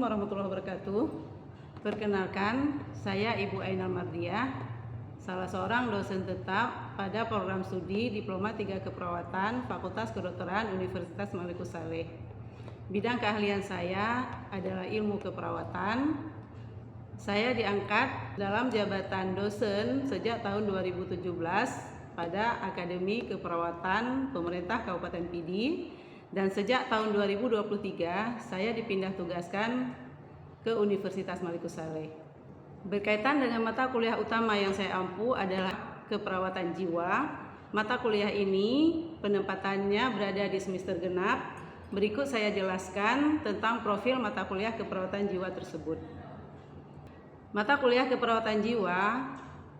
Assalamualaikum warahmatullahi wabarakatuh. Perkenalkan, saya Ibu Ainal Mardiah, salah seorang dosen tetap pada program studi Diploma 3 Keperawatan Fakultas Kedokteran Universitas Malikus Saleh. Bidang keahlian saya adalah ilmu keperawatan. Saya diangkat dalam jabatan dosen sejak tahun 2017 pada Akademi Keperawatan Pemerintah Kabupaten Pidi. Dan sejak tahun 2023 saya dipindah tugaskan ke Universitas Malikus Saleh. Berkaitan dengan mata kuliah utama yang saya ampu adalah keperawatan jiwa. Mata kuliah ini penempatannya berada di semester genap. Berikut saya jelaskan tentang profil mata kuliah keperawatan jiwa tersebut. Mata kuliah keperawatan jiwa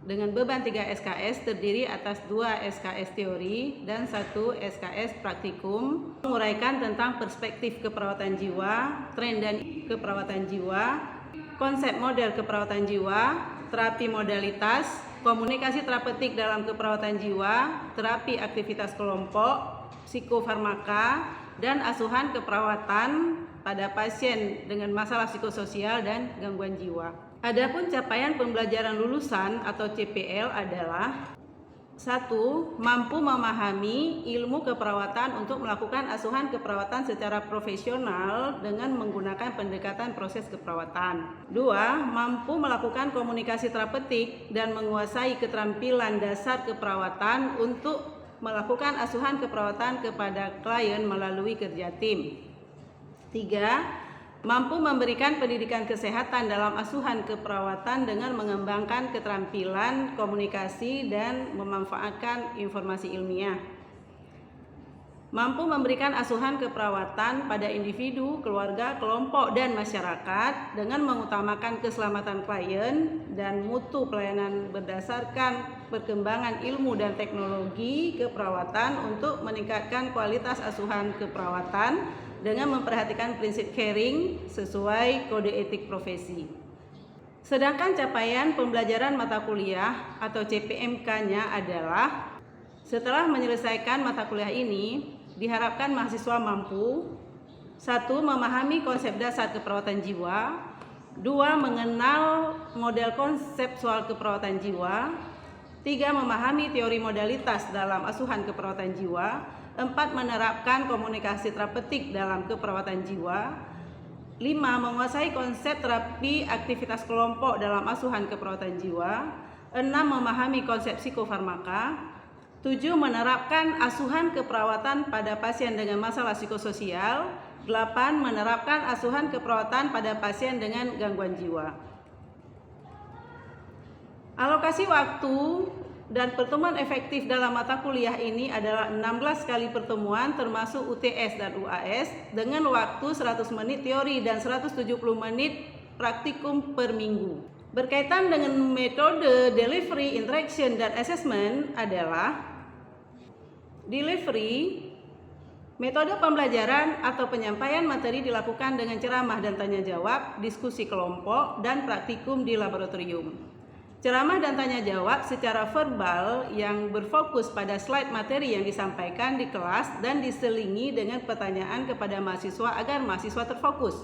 dengan beban 3 SKS terdiri atas 2 SKS teori dan 1 SKS praktikum, menguraikan tentang perspektif keperawatan jiwa, tren dan keperawatan jiwa, konsep model keperawatan jiwa, terapi modalitas, komunikasi terapeutik dalam keperawatan jiwa, terapi aktivitas kelompok, psikofarmaka, dan asuhan keperawatan pada pasien dengan masalah psikososial dan gangguan jiwa. Adapun capaian pembelajaran lulusan atau CPL adalah 1. Mampu memahami ilmu keperawatan untuk melakukan asuhan keperawatan secara profesional dengan menggunakan pendekatan proses keperawatan. 2. Mampu melakukan komunikasi terapeutik dan menguasai keterampilan dasar keperawatan untuk melakukan asuhan keperawatan kepada klien melalui kerja tim. 3. Mampu memberikan pendidikan kesehatan dalam asuhan keperawatan dengan mengembangkan keterampilan komunikasi dan memanfaatkan informasi ilmiah. Mampu memberikan asuhan keperawatan pada individu, keluarga, kelompok, dan masyarakat dengan mengutamakan keselamatan klien dan mutu pelayanan berdasarkan perkembangan ilmu dan teknologi keperawatan untuk meningkatkan kualitas asuhan keperawatan dengan memperhatikan prinsip caring sesuai kode etik profesi. Sedangkan capaian pembelajaran mata kuliah atau CPMK-nya adalah setelah menyelesaikan mata kuliah ini, diharapkan mahasiswa mampu 1. Memahami konsep dasar keperawatan jiwa, 2. Mengenal model konseptual keperawatan jiwa, 3. Memahami teori modalitas dalam asuhan keperawatan jiwa, 4. Menerapkan komunikasi terapeutik dalam keperawatan jiwa, 5. Menguasai konsep terapi aktivitas kelompok dalam asuhan keperawatan jiwa, 6. Memahami konsep psikofarmaka, 7. Menerapkan asuhan keperawatan pada pasien dengan masalah psikososial, 8. Menerapkan asuhan keperawatan pada pasien dengan gangguan jiwa. Alokasi waktu dan pertemuan efektif dalam mata kuliah ini adalah 16 kali pertemuan termasuk UTS dan UAS dengan waktu 100 menit teori dan 170 menit praktikum per minggu. Berkaitan dengan metode delivery, interaction, dan assessment adalah delivery, metode pembelajaran atau penyampaian materi dilakukan dengan ceramah dan tanya jawab, diskusi kelompok, dan praktikum di laboratorium. Ceramah dan tanya jawab secara verbal yang berfokus pada slide materi yang disampaikan di kelas dan diselingi dengan pertanyaan kepada mahasiswa agar mahasiswa terfokus.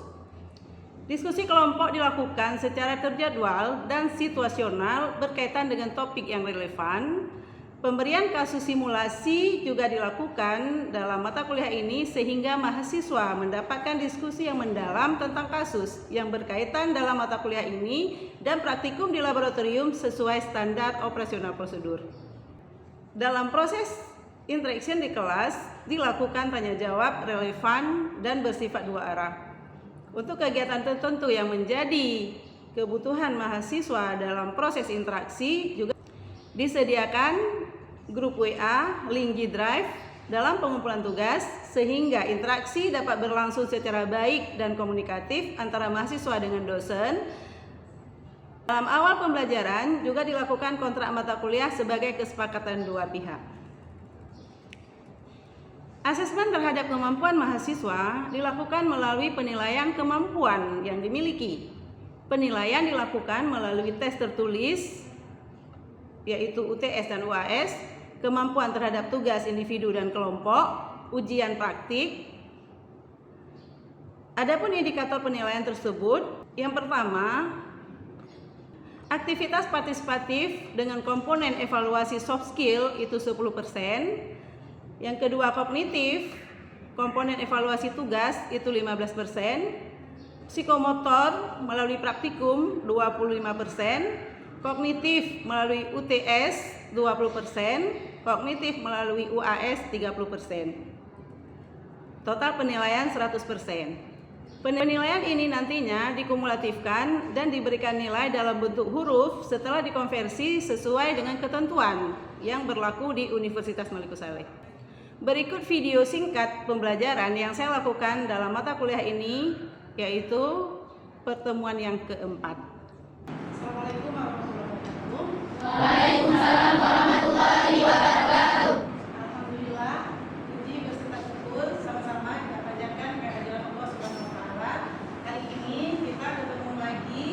Diskusi kelompok dilakukan secara terjadwal dan situasional berkaitan dengan topik yang relevan. Pemberian kasus simulasi juga dilakukan dalam mata kuliah ini sehingga mahasiswa mendapatkan diskusi yang mendalam tentang kasus yang berkaitan dalam mata kuliah ini dan praktikum di laboratorium sesuai standar operasional prosedur. Dalam proses interaction di kelas dilakukan tanya jawab relevan dan bersifat dua arah. Untuk kegiatan tertentu yang menjadi kebutuhan mahasiswa dalam proses interaksi juga disediakan grup WA, link G Drive dalam pengumpulan tugas sehingga interaksi dapat berlangsung secara baik dan komunikatif antara mahasiswa dengan dosen. Dalam awal pembelajaran juga dilakukan kontrak mata kuliah sebagai kesepakatan dua pihak. Asesmen terhadap kemampuan mahasiswa dilakukan melalui penilaian kemampuan yang dimiliki. Penilaian dilakukan melalui tes tertulis yaitu UTS dan UAS, kemampuan terhadap tugas individu dan kelompok, ujian praktik, Adapun indikator penilaian tersebut, yang pertama, aktivitas partisipatif dengan komponen evaluasi soft skill itu 10%. Yang kedua, kognitif, komponen evaluasi tugas itu 15%. Psikomotor melalui praktikum 25%. Kognitif melalui UTS 20%. Kognitif melalui UAS 30%. Total penilaian 100%. Penilaian ini nantinya dikumulatifkan dan diberikan nilai dalam bentuk huruf setelah dikonversi sesuai dengan ketentuan yang berlaku di Universitas Maliku Saleh. Berikut video singkat pembelajaran yang saya lakukan dalam mata kuliah ini, yaitu pertemuan yang keempat. Assalamualaikum warahmatullahi wabarakatuh. Waalaikumsalam warahmatullahi wabarakatuh. Alhamdulillah, puji berserta syukur sama-sama kita panjatkan kehadiran Allah Subhanahu wa taala. Hari ini kita bertemu lagi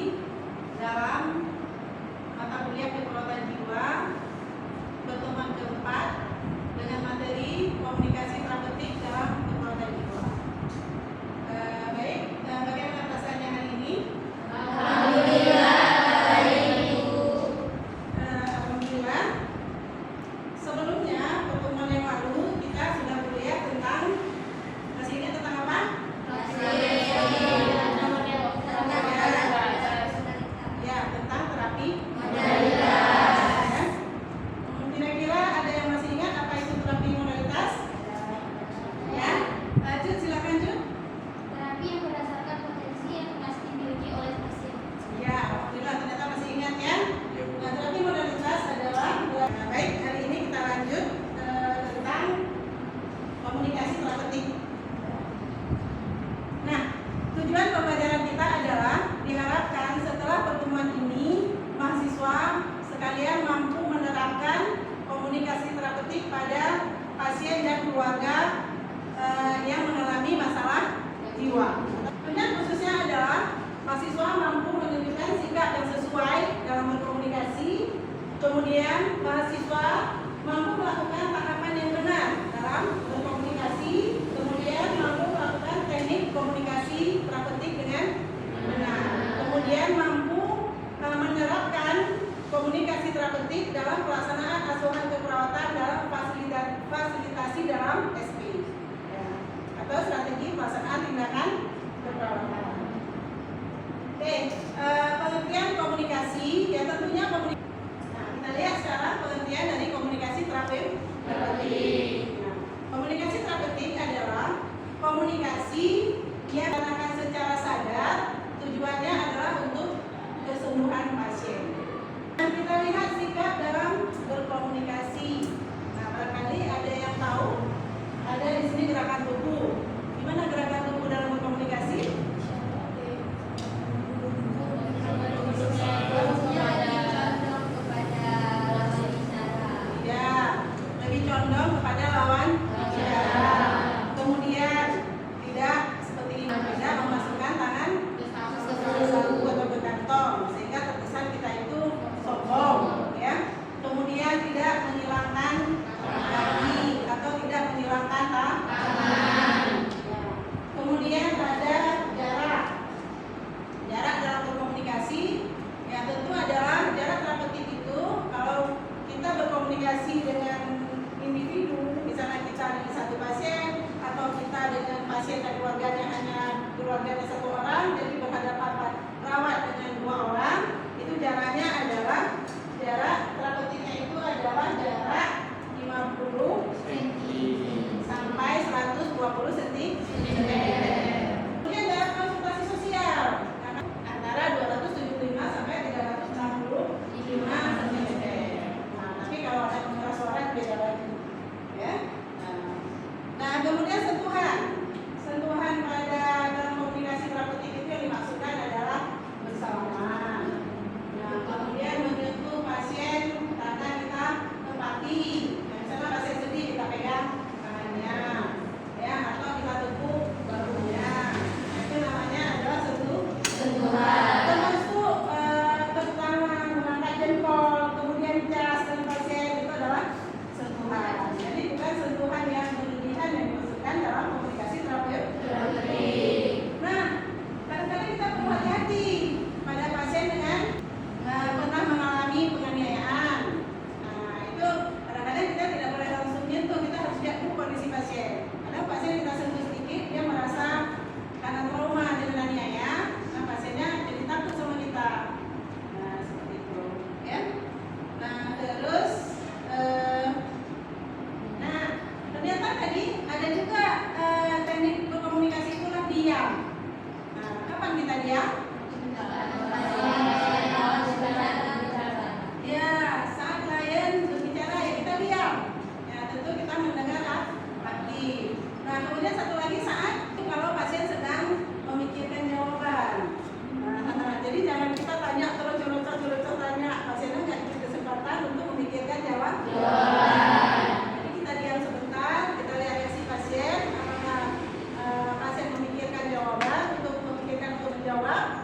dalam mata kuliah keperawatan jiwa pertemuan keempat dengan materi komunikasi terapeutik dalam keperawatan jiwa. Baik, bagaimana perasaannya hari ini? Alhamdulillah. Alhamdulillah. Sebelumnya pertemuan yang lalu kita sudah kuliah tentang, masih ingat tentang apa? Ya, tentang terapi modalitas. Ya. Kira-kira ada yang masih ingat apa itu terapi modalitas? Ya, lanjut silakan Jun. Terapi yang berdasarkan potensi yang masih dimiliki oleh pasien. Ya, alhamdulillah ternyata masih ingat ya. Nah, terapi modalitas adalah baik, hari ini kita lanjut tentang komunikasi terapeutik. Nah, tujuan pembelajaran kita adalah diharapkan setelah pertemuan ini mahasiswa sekalian mampu menerapkan komunikasi terapeutik pada pasien dan keluarga yang mengalami masalah jiwa. Tujuan khususnya adalah mahasiswa mampu menunjukkan sikap yang sesuai dalam berkomunikasi, kemudian mahasiswa mampu melakukan tahapan yang benar dalam berkomunikasi, kemudian mampu melakukan teknik komunikasi terapeutik dengan benar, kemudian mampu menerapkan komunikasi terapeutik dalam pelaksanaan asuhan keperawatan dalam fasilitasi dalam SP, ya, atau strategi pelaksanaan tindakan keperawatan. Oke, pengertian komunikasi, ya tentunya komunikasi. Nah, kita lihat sekarang pengertian dari komunikasi terapeutik. Nah, komunikasi terapeutik adalah komunikasi yang dilakukan secara sadar, tujuannya adalah untuk kesembuhan pasien. Dan kita lihat sikap dalam berkomunikasi. Nah, barangkali ada yang tahu, ada di sini gerakan tubuh. Gimana gerakan tubuh dalam berkomunikasi? Lebih condong kepada lawan bicara. Kemudian tidak seperti ini, tidak memasukkan tangan ke saku atau ke kantong sehingga terkesan kita itu sombong, ya. Kemudian tidak menghilangkan kaki atau tidak menghilangkan tangan. Kemudian ada jarak dalam berkomunikasi. Ya, tentu adalah jarak terapeutik itu kalau kita berkomunikasi dengan individu diam. Nah, kapan kita diam? Ya, saat klien berbicara ya kita diam. Ya, tentu kita mendengar aktif. Nah, kemudian satu lagi saat kalau pasien sedang memikirkan jawaban. Nah, jadi jangan kita tanya terus curut tanya. Pasiennya nggak diberi kesempatan untuk memikirkan jawaban. Jadi kita diam sebentar, kita lihat reaksi pasien. Apakah pasien memikirkan jawaban untuk menjawab?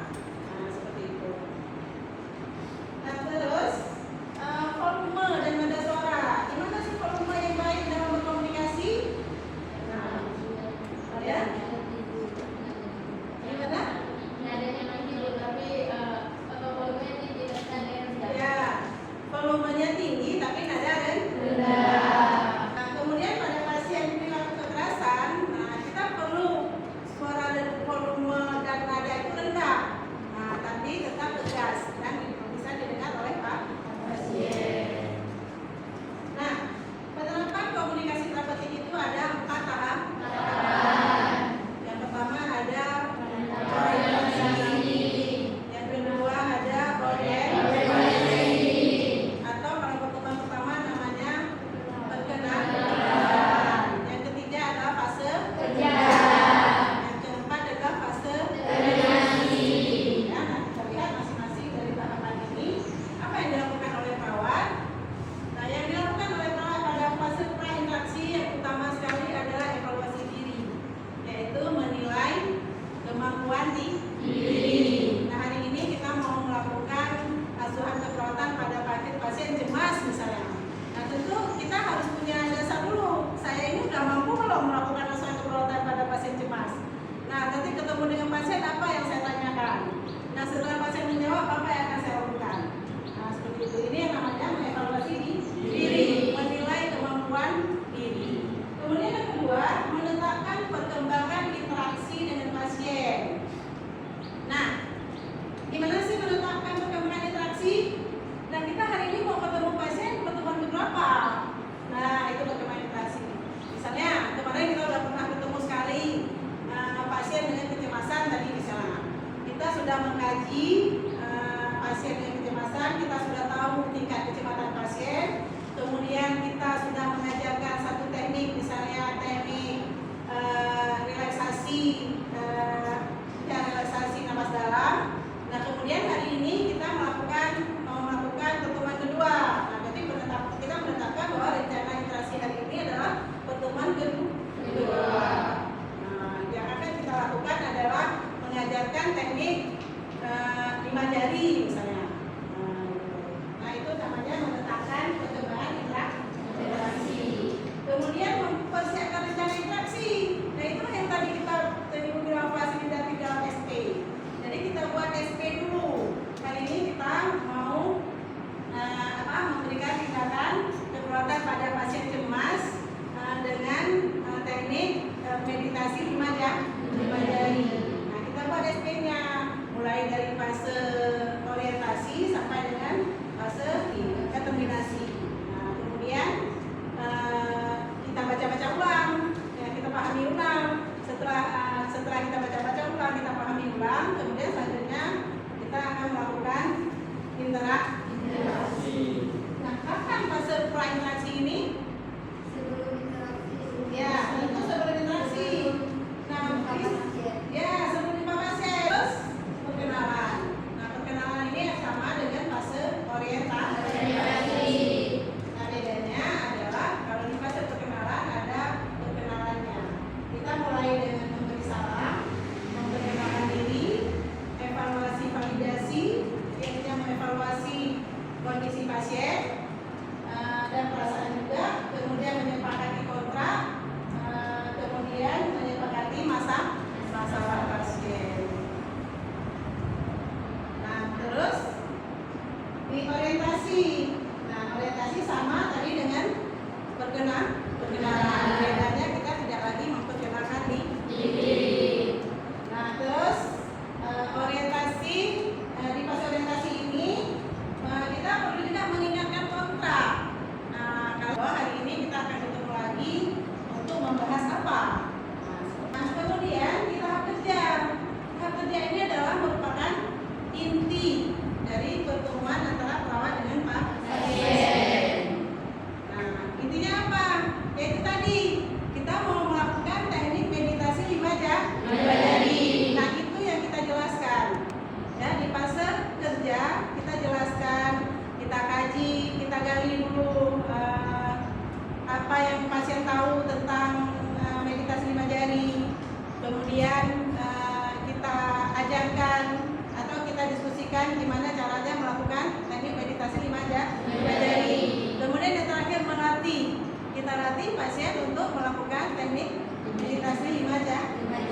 pasien untuk melakukan teknik meditasi 5 jari. Nah,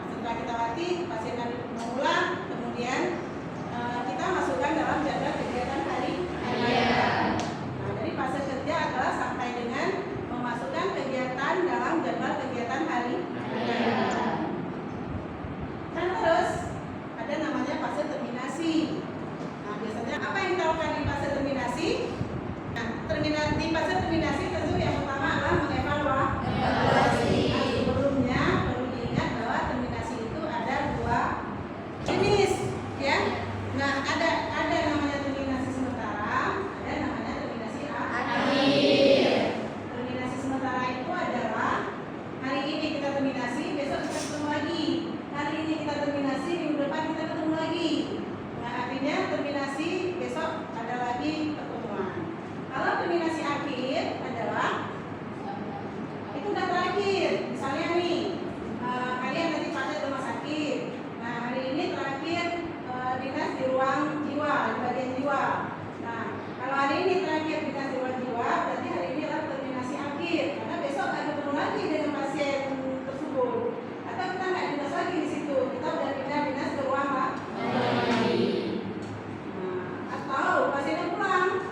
setelah kita latih, pasien akan mengulang, kemudian kita masukkan dalam jadwal kegiatan hari. Nah, jadi fase kerja adalah sampai dengan memasukkan kegiatan dalam jadwal kegiatan hari. Dan terus ada namanya fase terminasi. Nah, biasanya apa yang kita lakukan di fase terminasi? Nah, di fase terminasi tentu yang pertama adalah mengevaluasi. Nah, sebelumnya perlu diingat bahwa terminasi itu ada 2 jenis, ya. Nah, ada namanya terminasi sementara, ada namanya terminasi akhir. Terminasi sementara itu adalah hari ini kita terminasi, besok kita ketemu lagi. Hari ini kita terminasi, minggu depan kita ketemu lagi. Nah, artinya terminasi besok ada lagi pertemuan. Kalau terminasi akhir adalah itu udah terakhir. Misalnya nih, kalian nanti pada rumah sakit. Nah, hari ini terakhir dinas di ruang jiwa, di bagian jiwa. Nah, kalau hari ini terakhir dinas di ruang jiwa, berarti hari ini adalah terminasi akhir. Karena besok akan ketemu lagi dengan pasien tersebut. Atau kita nggak dinas lagi di situ, kita udah pindah dinas ke ruang apa? Atau pasiennya pulang.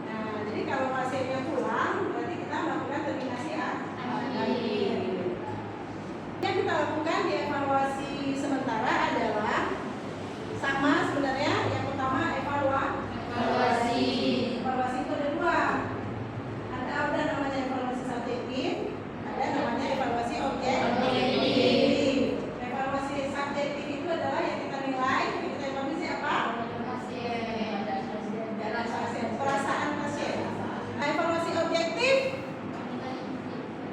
Nah, jadi kalau pasiennya pulang, berarti kita melakukan terminasi akhir. Yang kita lakukan di evaluasi sementara adalah sama sebenarnya. Yang pertama evaluasi. Evaluasi itu ada 2. Ada namanya evaluasi subjektif, ada namanya evaluasi objektif. Evaluasi subjektif itu adalah yang kita nilai, yang kita evaluasi apa? Perasaan pasien. Nah, evaluasi objektif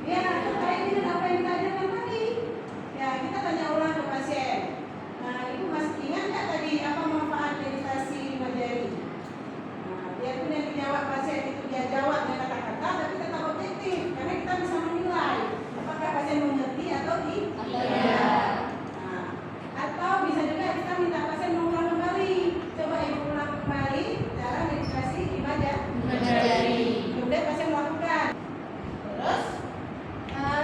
ya terkait dengan apa yang kita ajarkan tadi. Ya, kita tanya ulang ke pasien. Nah, ibu masih ingat nggak tadi apa manfaat meditasi 5 jari? Nah, biarpun yang dijawab pasien itu dia jawab dengan kata-kata, tapi tetap objektif karena kita bisa menilai apakah pasien mengerti atau tidak. Nah, atau bisa juga kita minta pasien mengulang kembali. Coba ibu ulang kembali cara meditasi 5 jari. Kemudian pasien melakukan. Terus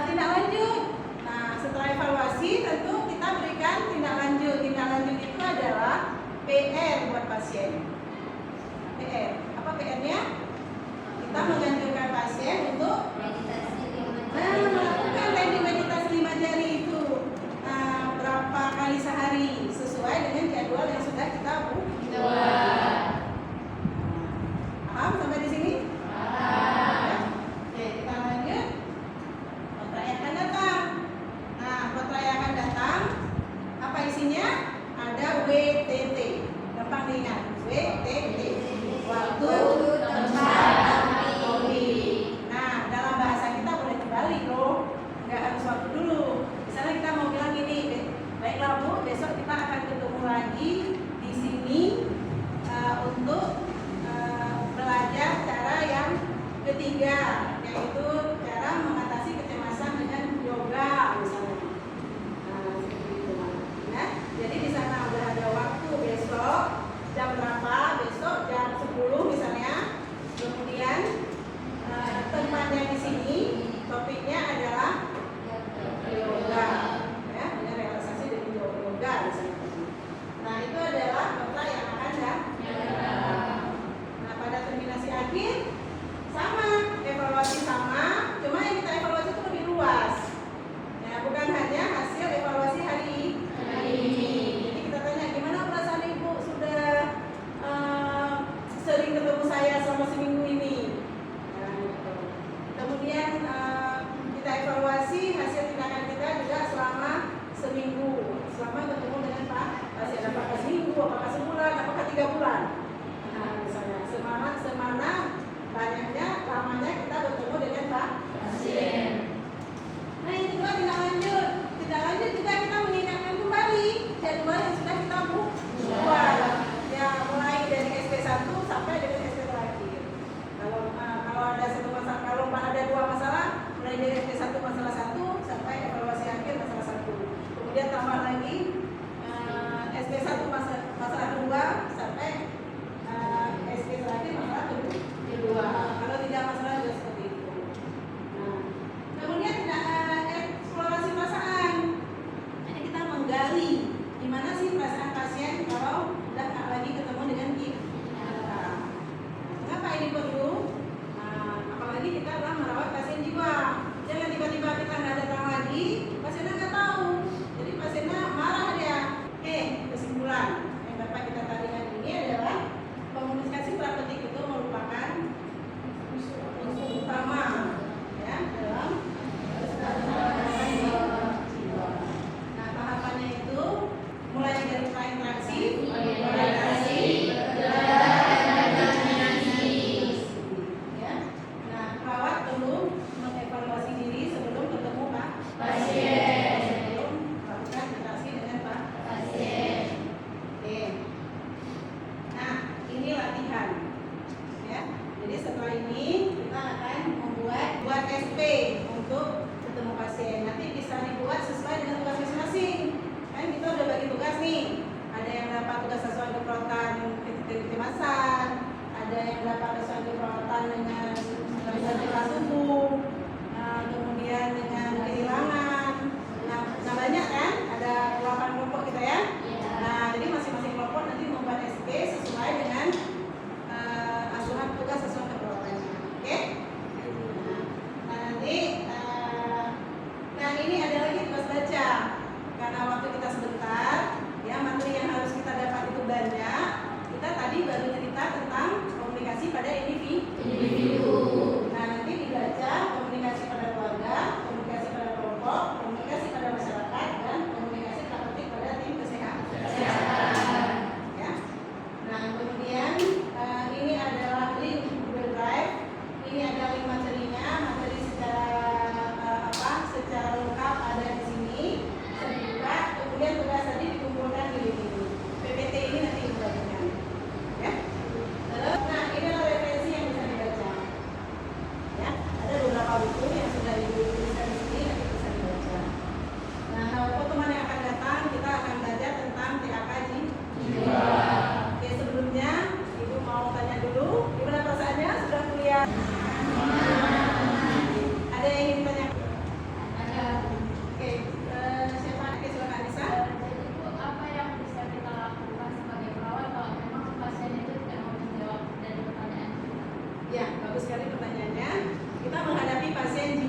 tindak lanjut. Nah, setelah evaluasi tentu kita berikan tindak lanjut. Tindak lanjut itu adalah PR buat pasien. PR. Apa PR-nya? Kita menganjurkan pasien untuk melakukan teknik meditasi 5 jari itu berapa kali sehari sesuai dengan jadwal yang sudah kita buat. Paham sampai di sini? Ya. Oke, kita lanjut. Kontrak yang akan datang. Nah, kontrak yang akan datang apa isinya? Ada WTT. Gampang diingat. WTT. Waktu, tempat, topik. Nah, dalam bahasa kita boleh kembali loh. Nggak harus waktu dulu. Misalnya kita mau bilang gini, baiklah Bu, besok kita akan ketemu lagi di sini untuk belajar cara yang ketiga, yaitu cara mengatasi kecemasan dengan yoga misalnya. Nah, seperti itu. Nah, jadi di sana udah ada waktu besok jam berapa, besok jam 10 misalnya. Kemudian tempatnya di sini, topiknya adalah yoga, ya, dengan relaksasi dengan yoga misalnya. Nah, itu adalah kontrak yang akan datang. Nah, pada terminasi akhir sama, evaluasi sama, cuma yang kita evaluasi itu lebih luas. Ya, bukan hanya hasil evaluasi hari ini. Jadi kita tanya gimana perasaan ibu sudah sering ketemu saya selama seminggu ini. Nah, gitu. Kemudian kita evaluasi hasil tindakan kita juga selama seminggu, selama ketemu dengan Pak pasien, apakah seminggu, apakah sebulan, apakah 3 bulan. Nah, misalnya semana banyaknya lamanya kita bertemu dengan Pak pasien. Nah, ini juga tindak lanjut. Tindak lanjut juga kita mengingatkan kembali jadwal yang sudah kita buat. Ya, mulai dari SP1 sampai dengan SP terakhir. Kalau ada satu masalah, kalau ada 2 masalah, mulai dari SP1 masalah 1 sampai evaluasi akhir masalah 1. Kemudian tambah lagi SP1 masalah 2 sampai SP terakhir masalah kedua. Kalau tidak masalah juga seperti itu.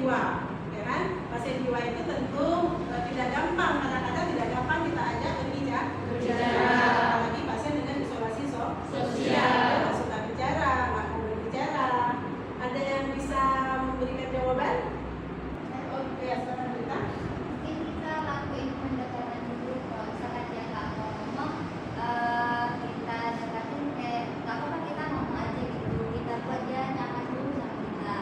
jiwa, ya kan? Pasien jiwa itu tentu tidak gampang, kadang-kadang tidak gampang kita ajak berbicara, apalagi pasien dengan isolasi sosial, nggak suka bicara, nggak mau berbicara. Ada yang bisa memberikan jawaban? Oke, silakan cerita. Mungkin kita lakuin pendekatan dulu. Kalau misalkan dia nggak mau ngomong, kita dekatin kayak nggak apa-apa, kita ngomong aja gitu. Kita buat dia nyaman dulu sama kita.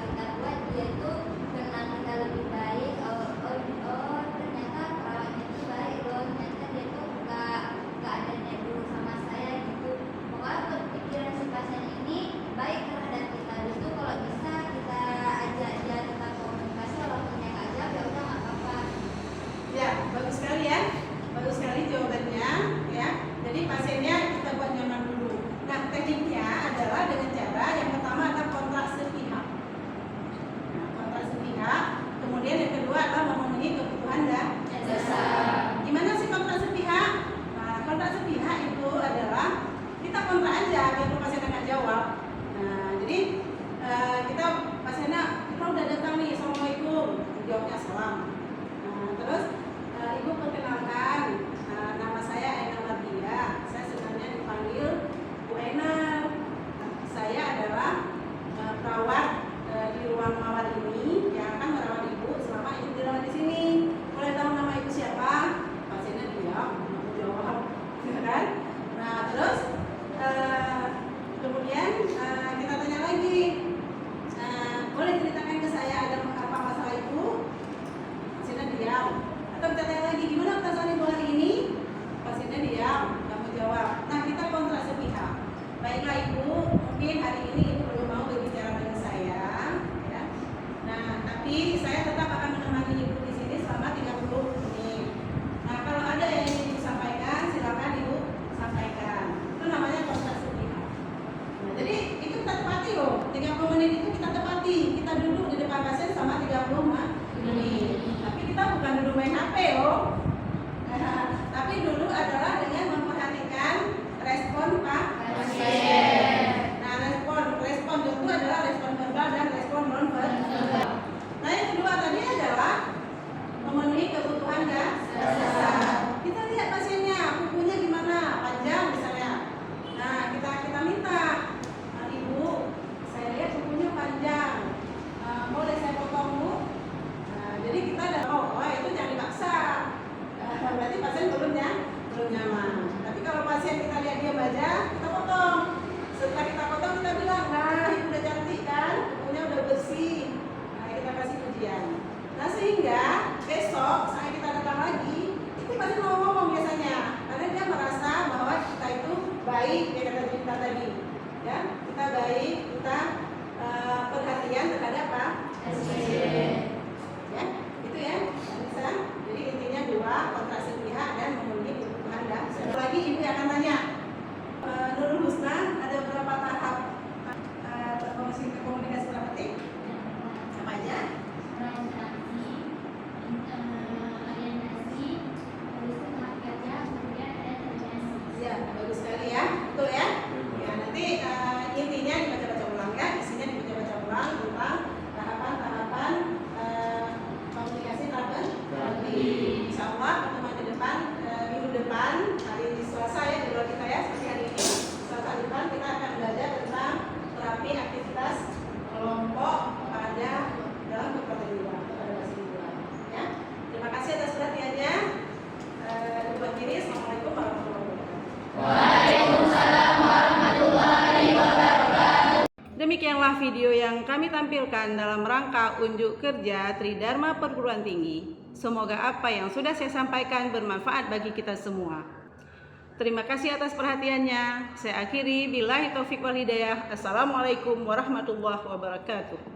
Kita buat dia tuh kenal kita lebih baik. Oh, ternyata perawatnya itu baik loh. Ternyata dia tuh nggak adanya dulu sama saya gitu. Pokoknya untuk pikiran si pasien ini baik terhadap kita. Itu kalau bisa kita ajak dia tentang komunikasi, walaupun dia nggak jawab ya udah nggak apa-apa. Ya, bagus sekali ya. Bagus sekali jawabannya ya. Jadi pasiennya kita buat nyaman dulu. Nah, tekniknya adalah dengan cara yang pertama adalah kontrak sepihak. Nah, kontrak sepihak. Kemudian yang kedua adalah memenuhi kebutuhan dasar. Gimana sih kontrak sepihak? Nah, kontrak sepihak itu adalah kita kontrak aja biar pasiennya nggak jawab. Nah, jadi kita pasiennya kita udah datang nih, assalamualaikum, jawabnya salam. Nah, terus ibu perkenalkan, nama saya Ainal Mardia. Saya sebenarnya dipanggil Bu Ainal. Saya adalah perawat di ruang mawar ini yang akan merawat ibu selama ibu dirawat di sini. Boleh tahu nama ibu siapa? Pasiennya diam, nggak mau jawab, ya kan? Nah, terus kemudian kita tanya lagi, boleh ceritakan ke saya ada apa masalah ibu? Pasiennya diam. Atau kita tanya lagi, gimana perasaan ibu hari ini? Pasiennya diam, nggak mau jawab. Nah, kita kontrak sepihak. Baiklah ibu, mungkin hari ini ibu belum mau berbicara dengan saya, ya. Nah, tapi saya tetap akan menemani ibu di sini selama 30 menit. Nah, kalau ada yang ingin ibu sampaikan, silakan ibu sampaikan. Itu namanya kontrak sepihak. Nah, jadi itu kita tepati loh, 30 menit itu kita tepati. Kita duduk di depan pasien selama 30 menit. Tapi kita bukan duduk main HP loh. Tapi duduk adalah dengan memperhatikan respon pasien. Nah, respon itu adalah respon verbal dan respon non verbal. Nah, yang kedua tadi adalah memenuhi kebutuhan dasar. Kita lihat pasiennya, kukunya gimana, panjang misalnya. Nah, kita minta, ibu, saya lihat kukunya panjang, boleh saya potong bu? Nah, jadi kita ada, itu jangan dipaksa. Berarti pasien belum nyaman. Tapi kalau pasien kita lihat dia baja, kita potong. Setelah kita potong kita bilang, nah ibu udah cantik kan, kukunya udah bersih. Nah, kita kasih pujian. Nah, sehingga besok saat kita datang lagi, itu pasti mau ngomong biasanya, karena dia merasa bahwa kita itu baik, dia kata cerita tadi, ya kita baik, kita perhatian terhadap pasien. Ya, itu ya, bisa. Jadi intinya dua, kontrak sepihak dan memenuhi kebutuhan dasar. Satu lagi ibu akan tanya, Nurul Husna ada berapa tahap komunikasi terapetik? Apa aja? Orientasi, habis itu tahap kerja, kemudian ada terminasi. Ya, bagus sekali ya, betul ya. Ya, nanti intinya dibaca-baca ulang ya, isinya dibaca-baca ulang tentang tahapan-tahapan komunikasi terapetik. Insya Allah pertemuan ke depan, minggu depan, hari Selasa ya, jadwal kita ya, seperti hari ini. Selasa depan kita akan belajar tentang terapi aktivitas kelompok pada dalam kekuatan jiwa, pada bahasa jiwa. Ya, terima kasih atas perhatiannya. Buat diri, assalamualaikum warahmatullahi wabarakatuh. Waalaikumsalam warahmatullahi wabarakatuh. Demikianlah video yang kami tampilkan dalam rangka unjuk kerja Tridharma Perguruan Tinggi. Semoga apa yang sudah saya sampaikan bermanfaat bagi kita semua. Terima kasih atas perhatiannya. Saya akhiri, billahi taufiq wal hidayah. Assalamualaikum warahmatullahi wabarakatuh.